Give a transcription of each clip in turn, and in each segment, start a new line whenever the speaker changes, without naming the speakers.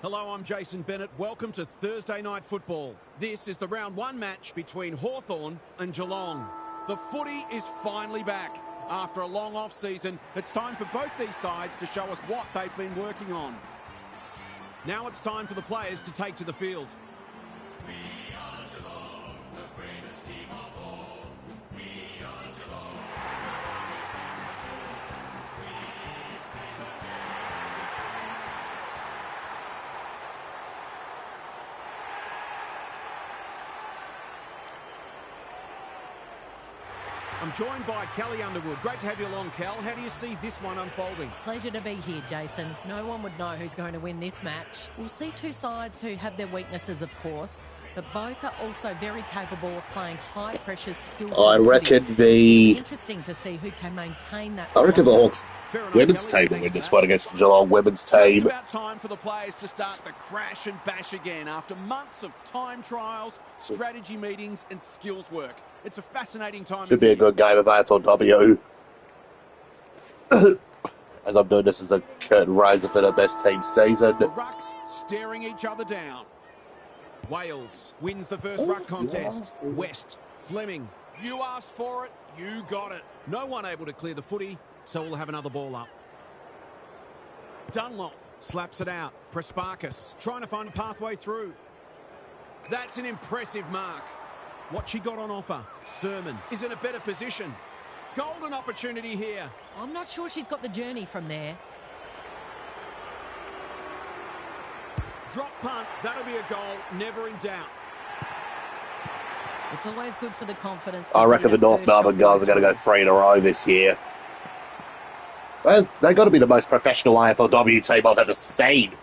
Hello, I'm Jason Bennett. Welcome to Thursday Night Football. This is the round one match between Hawthorn and Geelong. The footy is finally back. After a long off-season, it's time for both these sides to show us what they've been working on. Now it's time for the players to take to the field.
We are Geelong, the greatest team of all. We are Geelong,
I'm joined by Kelly Underwood. Great to have you along, Kel. How do you see this one unfolding?
Pleasure to be here, Jason. No one would know who's going to win this match. We'll see two sides who have their weaknesses, of course, but both are also very capable of playing high-pressure, skillful
I reckon
footy. Interesting to see who can maintain that.
I reckon the Hawks women's team will win this one against the Geelong women's team.
It's about time for the players to start the crash and bash again after months of time trials, strategy meetings and skills work. It's a fascinating time.
Should be a good game of AFLW. As I'm doing this as a curtain raiser for the best team season.
The Rucks staring each other down. Wales wins the first ruck contest. West, Fleming, you asked for it, you got it. No one able to clear the footy, so we'll have another ball up. Dunlop slaps it out. Prasparkas trying to find a pathway through. That's an impressive mark. What she got on offer. Sermon is in a better position. Golden opportunity here.
I'm not sure she's got the journey from there.
Drop punt, that'll be a goal, never in doubt.
It's always good for the confidence.
I reckon the North Melbourne girls are going to go 3 in a row this year. Well, they've got to be the most professional AFLW team I've ever seen.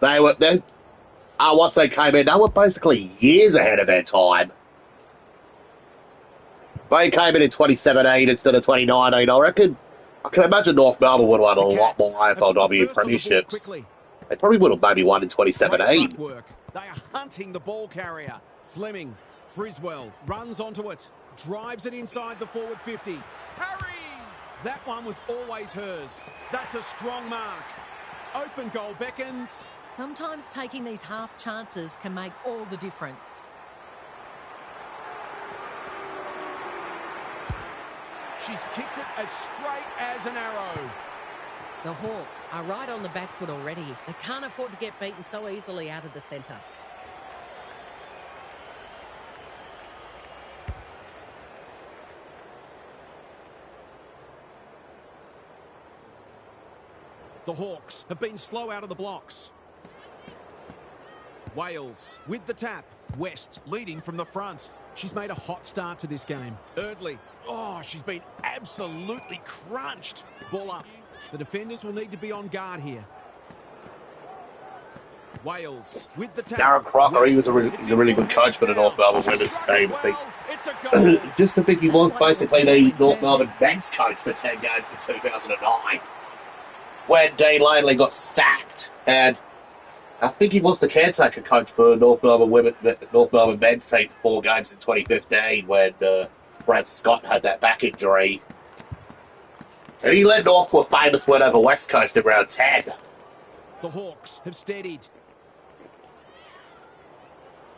Once they came in, they were basically years ahead of their time. They came in 2017 instead of 2019. I can imagine North Melbourne would have won a lot more AFLW premierships. They probably would have maybe won in 2017.
They are hunting the ball carrier. Fleming, Friswell runs onto it, drives it inside the forward 50. Harry! That one was always hers. That's a strong mark. Open goal beckons.
Sometimes taking these half chances can make all the difference.
She's kicked it as straight as an arrow.
The Hawks are right on the back foot already. They can't afford to get beaten so easily out of the centre.
The Hawks have been slow out of the blocks. Wales with the tap. West leading from the front. She's made a hot start to this game. Eardley. Oh, she's been absolutely crunched. Ball up. The defenders will need to be on guard here. Wales with the tap.
Darren Crocker, he's a really good coach for the North Melbourne women's team. Just to think he was basically the North Melbourne men's coach for 10 games in 2009. When Dean Langley got sacked, and I think he was the caretaker coach for North Melbourne men's team for 4 games in 2015 when Brad Scott had that back injury. And he led North to a famous win over West Coast in round 10.
The Hawks have steadied.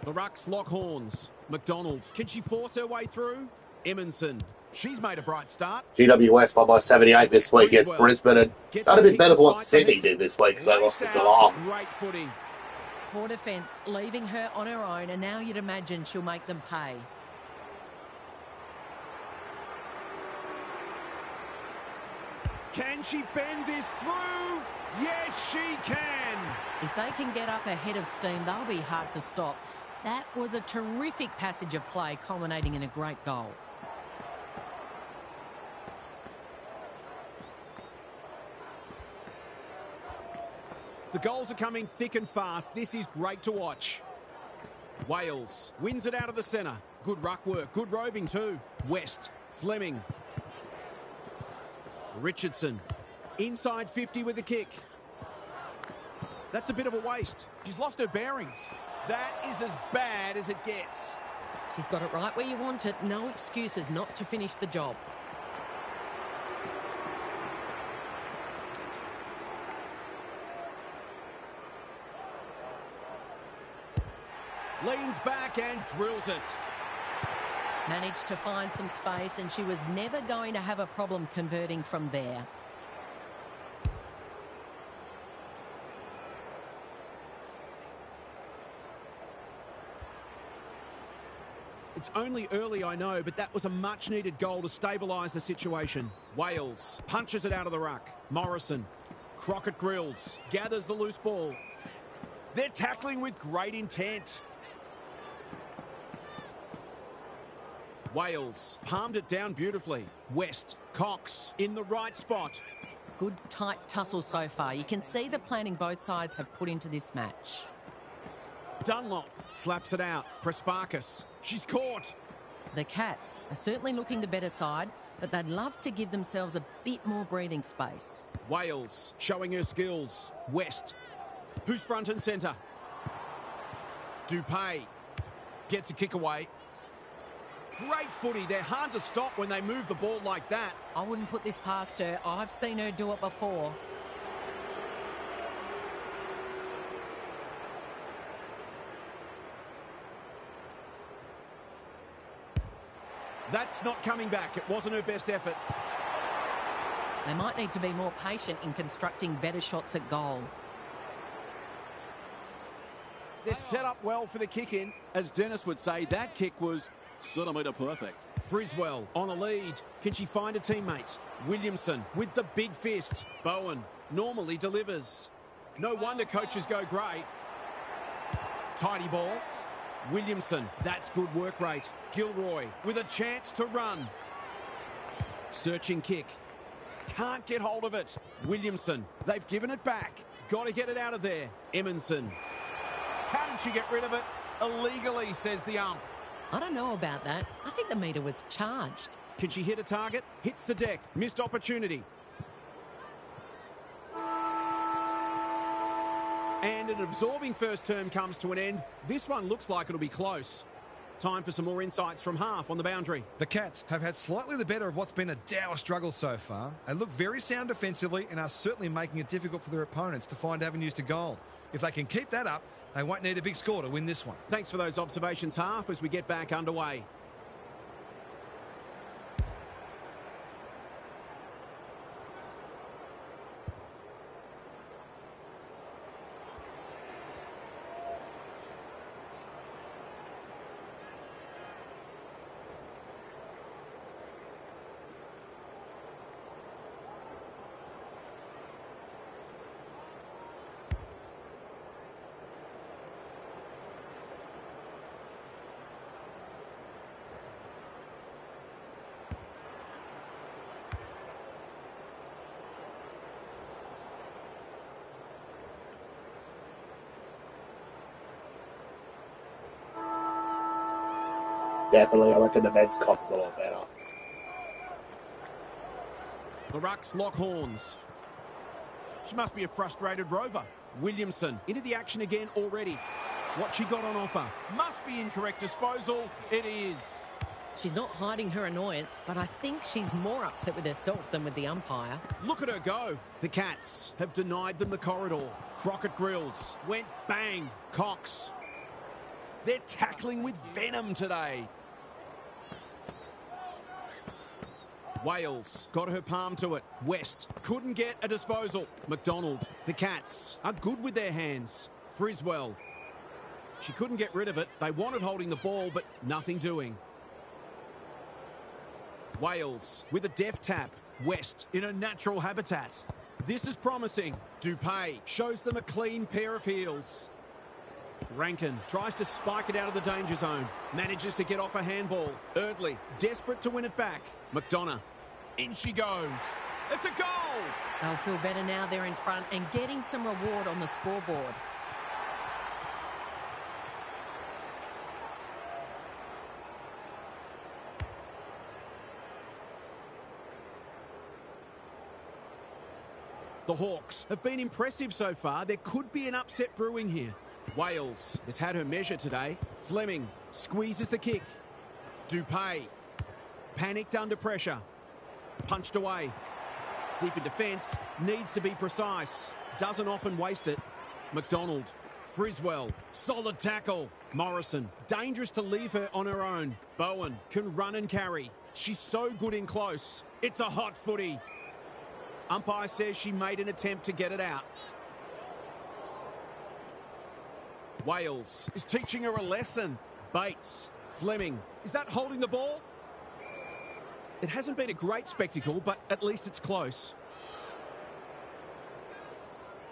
The Rucks lock horns. McDonald, can she force her way through? Emerson, she's made a bright start.
GWS won by 78 this week against Brisbane, and that'd have been better than what Sydney did this week because they lost to Geelong.
Great footy.
Poor defence, leaving her on her own, and now you'd imagine she'll make them pay.
Can she bend this through? Yes, she can.
If they can get up ahead of steam, they'll be hard to stop. That was a terrific passage of play, culminating in a great goal.
The goals are coming thick and fast. This is great to watch. Wales wins it out of the centre. Good ruck work. Good roving too. West, Fleming. Richardson, inside 50 with the kick. That's a bit of a waste. She's lost her bearings. That is as bad as it gets.
She's got it right where you want it. No excuses not to finish the job.
Leans back and drills it.
Managed to find some space, and she was never going to have a problem converting from there.
It's only early, I know, but that was a much-needed goal to stabilise the situation. Wales punches it out of the ruck. Morrison. Crockett drills. Gathers the loose ball. They're tackling with great intent. Wales palmed it down beautifully. West. Cox in the right spot.
Good tight tussle so far. You can see the planning both sides have put into this match.
Dunlop slaps it out. Prespakis. She's caught.
The Cats are certainly looking the better side, but they'd love to give themselves a bit more breathing space.
Wales showing her skills. West. Who's front and centre? Dupay gets a kick away. Great footy. They're hard to stop when they move the ball like that.
I wouldn't put this past her. I've seen her do it before.
That's not coming back. It wasn't her best effort.
They might need to be more patient in constructing better shots at goal.
They're set up well for the kick-in. As Dennis would say, that kick was centimetre perfect. Friswell on a lead. Can she find a teammate? Williamson with the big fist. Bowen normally delivers. No wonder coaches go great. Tidy ball. Williamson, that's good work rate. Gilroy with a chance to run. Searching kick. Can't get hold of it. Williamson, they've given it back. Got to get it out of there. Emerson. How did she get rid of it? Illegally, says the ump.
I don't know about that. I think the meter was charged.
Can she hit a target? Hits the deck. Missed opportunity. And an absorbing first term comes to an end. This one looks like it'll be close. Time for some more insights from half on the boundary.
The Cats have had slightly the better of what's been a dour struggle so far. They look very sound defensively and are certainly making it difficult for their opponents to find avenues to goal. If they can keep that up, they won't need a big score to win this one.
Thanks for those observations, half, as we get back underway.
Definitely, I reckon the men's cop is a lot better.
The rucks lock horns. She must be a frustrated rover. Williamson into the action again already. What she got on offer. Must be incorrect disposal. It is.
She's not hiding her annoyance, but I think she's more upset with herself than with the umpire.
Look at her go. The Cats have denied them the corridor. Crockett drills. Went bang. Cox. They're tackling with venom today. Wales got her palm to it. West couldn't get a disposal. McDonald. The Cats are good with their hands. Friswell. She couldn't get rid of it. They wanted holding the ball, but nothing doing. Wales with a deft tap. West in a natural habitat. This is promising. Dupay shows them a clean pair of heels. Rankin tries to spike it out of the danger zone. Manages to get off a handball. Erdley desperate to win it back. McDonough. In she goes. It's a goal!
They'll feel better now they're in front and getting some reward on the scoreboard.
The Hawks have been impressive so far. There could be an upset brewing here. Wales has had her measure today. Fleming squeezes the kick. Dupay panicked under pressure. Punched away. Deep in defence. Needs to be precise. Doesn't often waste it. McDonald. Friswell. Solid tackle. Morrison, dangerous to leave her on her own. Bowen can run and carry. She's so good in close. It's a hot footy. Umpire says she made an attempt to get it out. Wales is teaching her a lesson. Bates, Fleming, is that holding the ball? It hasn't been a great spectacle, but at least it's close.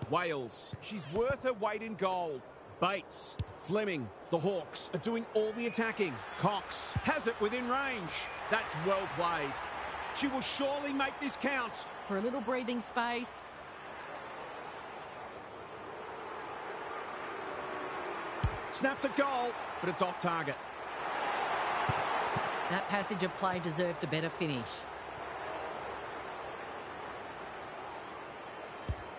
Wales, she's worth her weight in gold. Bates, Fleming, the Hawks are doing all the attacking. Cox has it within range. That's well played. She will surely make this count.
For a little breathing space.
Snaps a goal, but it's off target.
That passage of play deserved a better finish.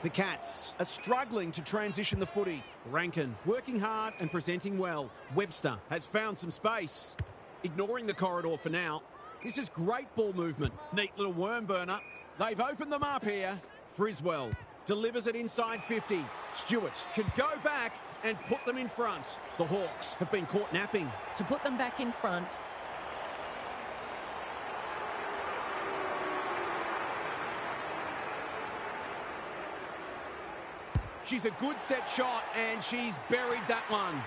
The Cats are struggling to transition the footy. Rankin working hard and presenting well. Webster has found some space. Ignoring the corridor for now. This is great ball movement. Neat little worm burner. They've opened them up here. Friswell delivers it inside 50. Stewart can go back and put them in front. The Hawks have been caught napping.
To put them back in front.
She's a good set shot and she's buried that one.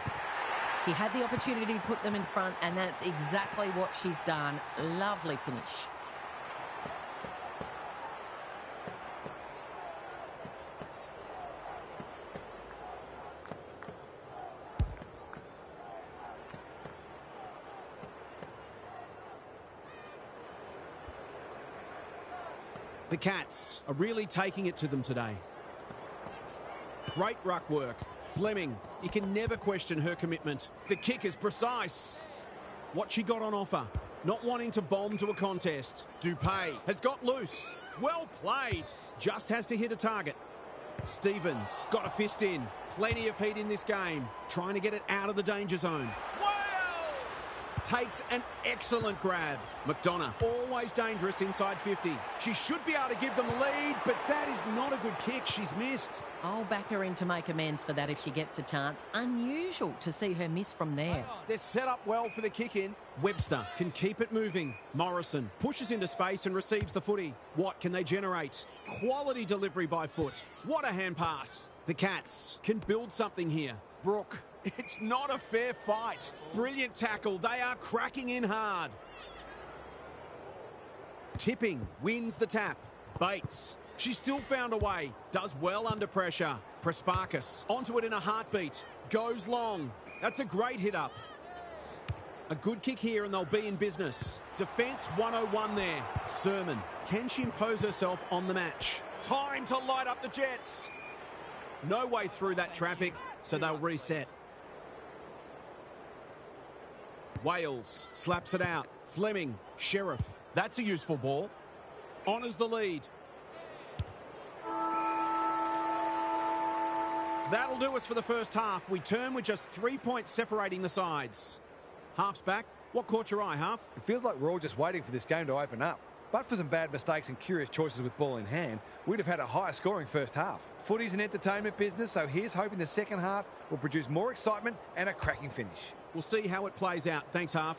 She had the opportunity to put them in front and that's exactly what she's done. Lovely finish.
The Cats are really taking it to them today. Great ruck work. Fleming, you can never question her commitment. The kick is precise. What she got on offer. Not wanting to bomb to a contest. Dupay has got loose. Well played. Just has to hit a target. Stevens got a fist in. Plenty of heat in this game. Trying to get it out of the danger zone. Wales takes an excellent grab. McDonough, always dangerous inside 50. She should be able to give them the lead, but that is not a good kick. She's missed.
I'll back her in to make amends for that if she gets a chance. Unusual to see her miss from there.
They're set up well for the kick-in. Webster can keep it moving. Morrison pushes into space and receives the footy. What can they generate? Quality delivery by foot. What a hand pass. The Cats can build something here. Brooke, it's not a fair fight. Brilliant tackle. They are cracking in hard. Tipping wins the tap. Bates, she still found a way. Does well under pressure. Prespakis onto it in a heartbeat. Goes long. That's a great hit up. A good kick here and they'll be in business. Defence 101 there. Sermon, can she impose herself on the match? Time to light up the Jets. No way through that traffic, so they'll reset. Wales slaps it out. Fleming, Sheriff. That's a useful ball. Honours the lead. That'll do us for the first half. We turn with just 3 points separating the sides. Half's back. What caught your eye, Half?
It feels like we're all just waiting for this game to open up. But for some bad mistakes and curious choices with ball in hand, we'd have had a higher scoring first half. Footy's an entertainment business, so here's hoping the second half will produce more excitement and a cracking finish.
We'll see how it plays out. Thanks, Half.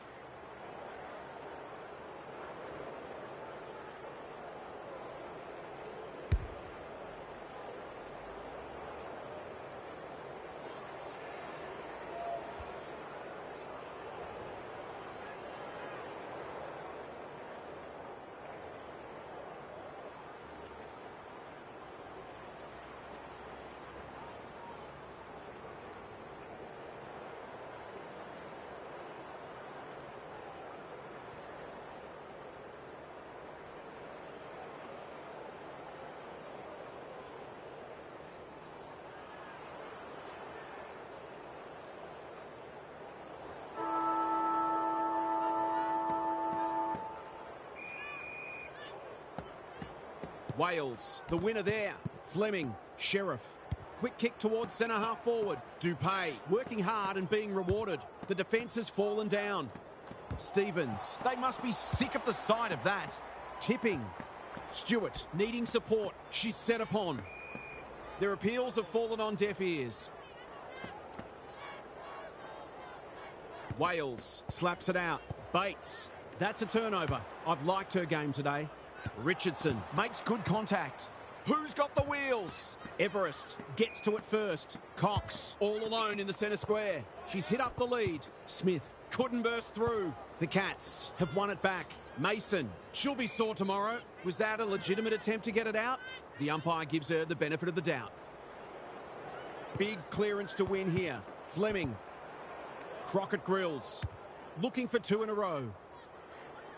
Wales, the winner there. Fleming, Sheriff. Quick kick towards centre half forward. Dupay, working hard and being rewarded. The defence has fallen down. Stevens, they must be sick of the sight of that. Tipping. Stewart, needing support. She's set upon. Their appeals have fallen on deaf ears. Wales slaps it out. Bates. That's a turnover. I've liked her game today. Richardson makes good contact. Who's got the wheels? Everest gets to it first. Cox all alone in the centre square. She's hit up the lead. Smith couldn't burst through. The Cats have won it back. Mason, she'll be sore tomorrow. Was that a legitimate attempt to get it out? The umpire gives her the benefit of the doubt. Big clearance to win here. Fleming. Crockett Grills. Looking for 2 in a row.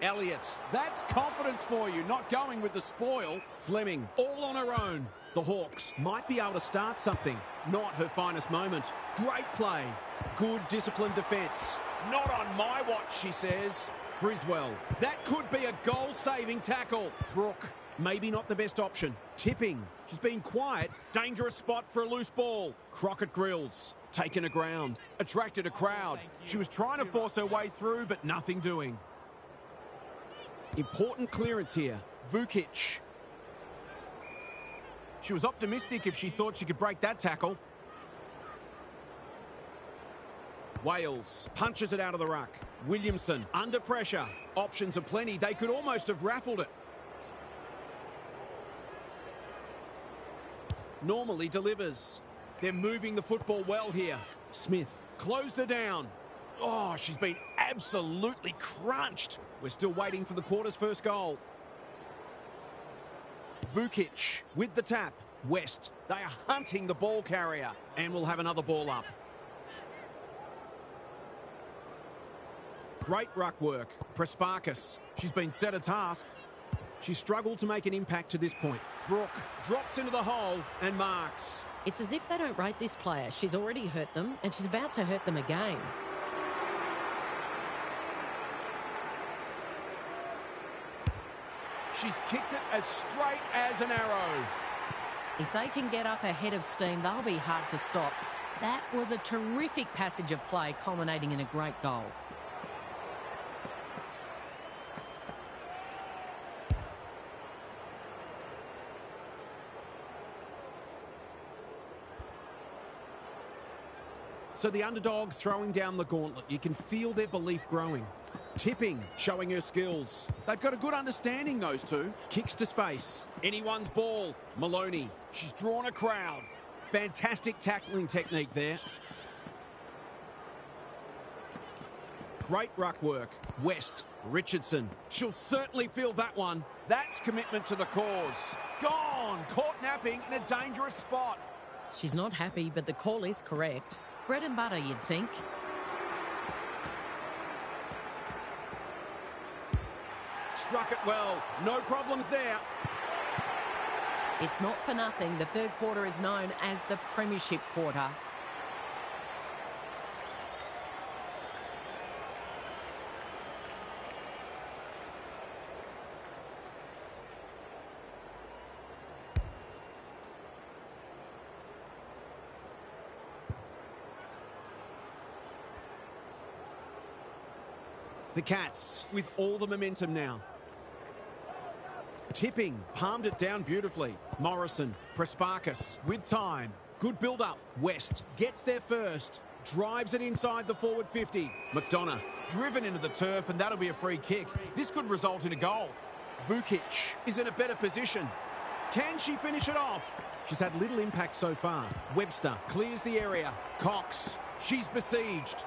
Elliott. That's confidence for you, not going with the spoil. Fleming, all on her own. The Hawks might be able to start something. Not her finest moment. Great play. Good disciplined defence. Not on my watch, she says. Friswell. That could be a goal-saving tackle. Brooke. Maybe not the best option. Tipping. She's been quiet. Dangerous spot for a loose ball. Crockett Grills. Taken a ground. Attracted a crowd. She was trying to force her way through, but nothing doing. Important clearance here. Vukic. She was optimistic if she thought she could break that tackle. Wales punches it out of the ruck. Williamson under pressure. Options are plenty. They could almost have raffled it. Normally delivers. They're moving the football well here. Smith closed her down. Oh, she's been absolutely crunched. We're still waiting for the quarter's first goal. Vukic with the tap. West, they are hunting the ball carrier. And we'll have another ball up. Great ruck work. Prespakis. She's been set a task. She struggled to make an impact to this point. Brooke drops into the hole and marks.
It's as if they don't rate this player. She's already hurt them and she's about to hurt them again.
She's kicked it as straight as an arrow.
If they can get up ahead of steam, they'll be hard to stop. That was a terrific passage of play, culminating in a great goal.
So the underdog throwing down the gauntlet. You can feel their belief growing. Tipping, showing her skills. They've got a good understanding, those two. Kicks to space. Anyone's ball. Maloney. She's drawn a crowd. Fantastic tackling technique there. Great ruck work. West. Richardson. She'll certainly feel that one. That's commitment to the cause. Gone. Caught napping in a dangerous spot.
She's not happy, but the call is correct. Bread and butter, you'd think.
Struck it well. No problems there.
It's not for nothing. The third quarter is known as the Premiership quarter.
The Cats with all the momentum now. Tipping, palmed it down beautifully. Morrison, Prespakis with time. Good build-up. West gets there first. Drives it inside the forward 50. McDonough driven into the turf, and that'll be a free kick. This could result in a goal. Vukic is in a better position. Can she finish it off? She's had little impact so far. Webster clears the area. Cox, she's besieged.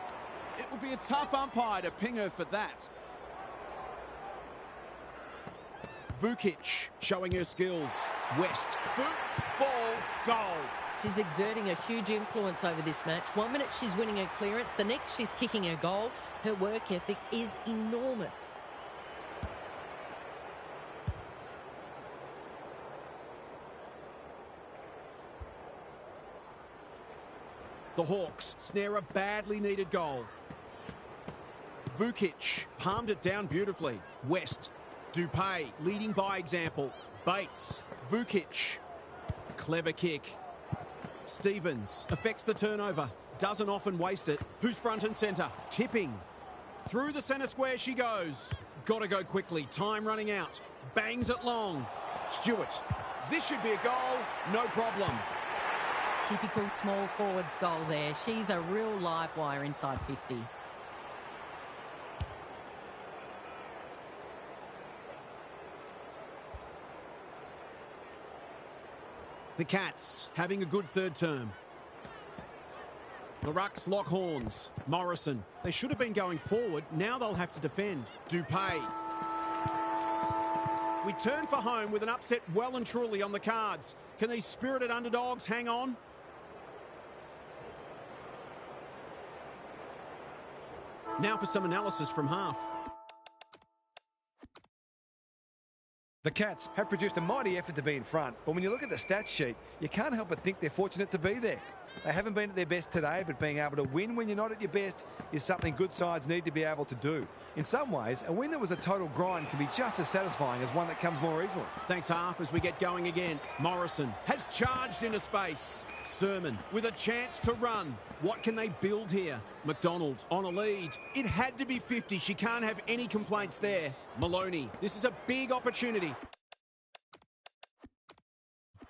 It will be a tough umpire to ping her for that. Vukic showing her skills. West, boot, ball, goal.
She's exerting a huge influence over this match. 1 minute she's winning a clearance, the next she's kicking a goal. Her work ethic is enormous.
The Hawks snare a badly needed goal. Vukic palmed it down beautifully. West, Dupay leading by example. Bates, Vukic, clever kick. Stevens affects the turnover, doesn't often waste it. Who's front and centre? Tipping. Through the centre square she goes. Got to go quickly, time running out. Bangs it long. Stewart, this should be a goal, no problem.
Typical small forwards goal there. She's a real live wire inside 50.
The Cats having a good third term. The Rucks lock horns. Morrison. They should have been going forward. Now they'll have to defend. Dupay. We turn for home with an upset well and truly on the cards. Can these spirited underdogs hang on? Now for some analysis from half.
The Cats have produced a mighty effort to be in front, but when you look at the stats sheet, you can't help but think they're fortunate to be there. They haven't been at their best today, but being able to win when you're not at your best is something good sides need to be able to do. In some ways, a win that was a total grind can be just as satisfying as one that comes more easily.
Thanks, half, as we get going again. Morrison has charged into space. Sermon with a chance to run. What can they build here? McDonald on a lead. It had to be 50. She can't have any complaints there. Maloney, this is a big opportunity.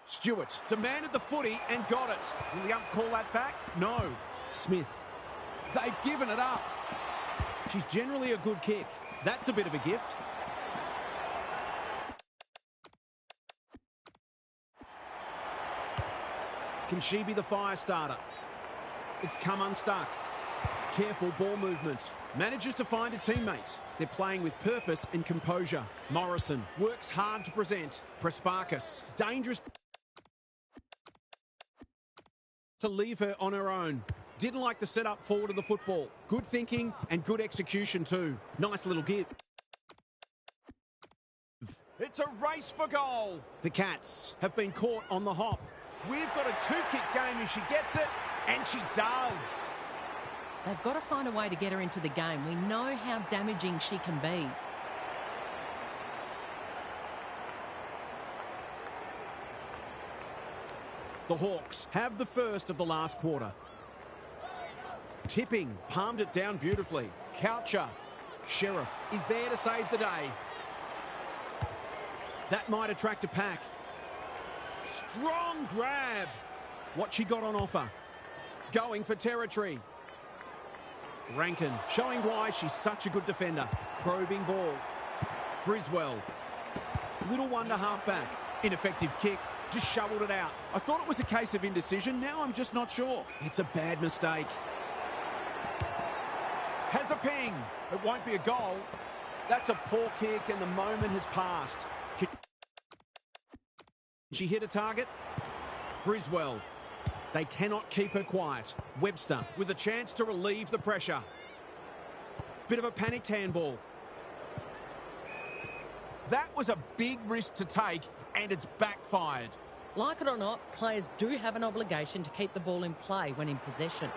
Stewart demanded the footy and got it. Will the ump call that back? No. Smith. They've given it up. She's generally a good kick. That's a bit of a gift. Can she be the fire starter? It's come unstuck. Careful ball movement. Manages to find a teammate. They're playing with purpose and composure. Morrison works hard to present. Prespakis. Dangerous to leave her on her own. Didn't like the setup forward of the football. Good thinking and good execution too. Nice little give. It's a race for goal. The Cats have been caught on the hop. We've got a two-kick game if she gets it, and she does.
They've got to find a way to get her into the game. We know how damaging she can be.
The Hawks have the first of the last quarter. Tipping, palmed it down beautifully. Coucher. Sheriff is there to save the day. That might attract a pack. Strong grab. What she got on offer. Going for territory. Rankin showing why she's such a good defender. Probing ball. Friswell. Little wonder halfback. Ineffective kick. Just shoveled it out. I thought it was a case of indecision. Now I'm just not sure. It's a bad mistake. Has a ping. It won't be a goal. That's a poor kick and the moment has passed. Can she hit a target? Friswell. They cannot keep her quiet. Webster with a chance to relieve the pressure. Bit of a panicked handball. That was a big risk to take and it's backfired.
Like it or not, players do have an obligation to keep the ball in play when in possession.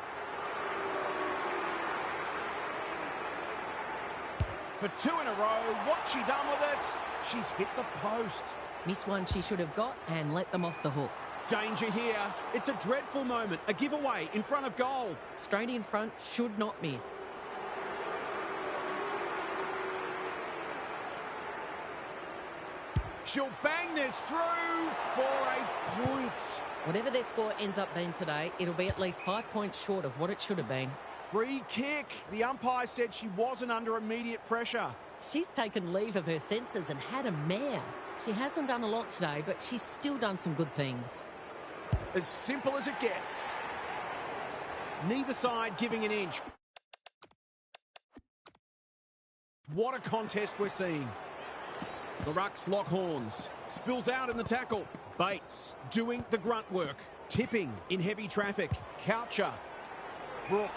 For two in a row, what's she done with it? She's hit the post.
Miss one she should have got and let them off the hook.
Danger here. It's a dreadful moment. A giveaway in front of goal.
Straight in front, should not miss.
She'll bang this through for a point.
Whatever their score ends up being today, it'll be at least 5 points short of what it should have been.
Free kick. The umpire said she wasn't under immediate pressure.
She's taken leave of her senses and had a mare. She hasn't done a lot today, but she's still done some good things.
As simple as it gets. Neither side giving an inch. What a contest we're seeing. The Rucks lock horns. Spills out in the tackle. Bates doing the grunt work. Tipping in heavy traffic. Coucher. Brook.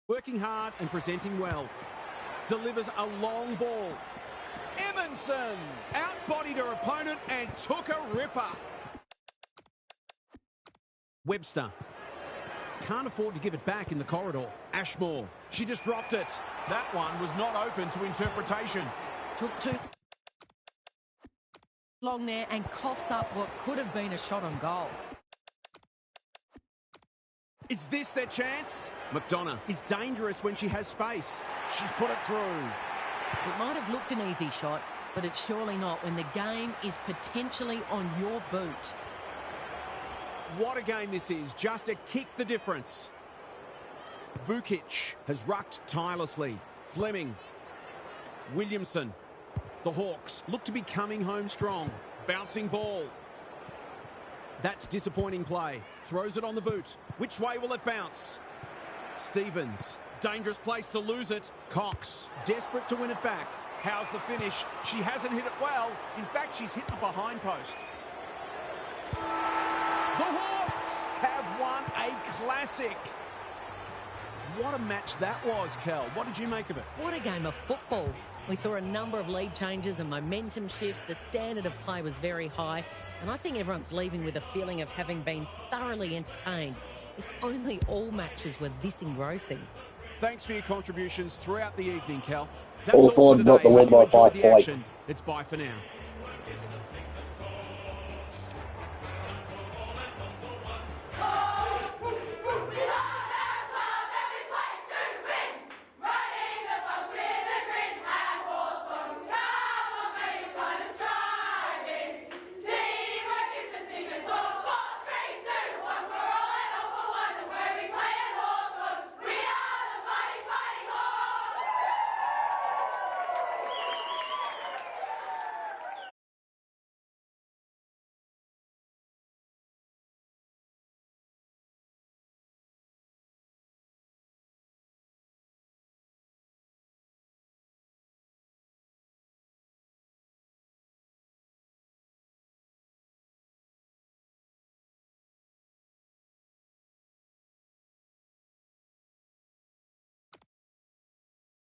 Working hard and presenting well. Delivers a long ball. Emerson outbodied her opponent and took a ripper. Webster. Can't afford to give it back in the corridor. Ashmore. She just dropped it. That one was not open to interpretation.
Took too long there and coughs up what could have been a shot on goal.
Is this their chance? McDonough is dangerous when she has space. She's put it through.
It might have looked an easy shot, but it's surely not when the game is potentially on your boot.
What a game this is. Just a kick the difference. Vukic has rucked tirelessly. Fleming. Williamson. The Hawks look to be coming home strong. Bouncing ball. That's disappointing play. Throws it on the boot. Which way will it bounce? Stevens. Dangerous place to lose it. Cox. Desperate to win it back. How's the finish? She hasn't hit it well. In fact, she's hit the behind post. The Hawks have won a classic. What a match that was, Kel. What did you make of it?
What a game of football. We saw a number of lead changes and momentum shifts. The standard of play was very high. And I think everyone's leaving with a feeling of having been thoroughly entertained. If only all matches were this engrossing.
Thanks for your contributions throughout the evening, Kel. That's
Hawthorn
all for
got the
today.
win by
Hope you enjoyed
5
the action.
points.
It's bye for now.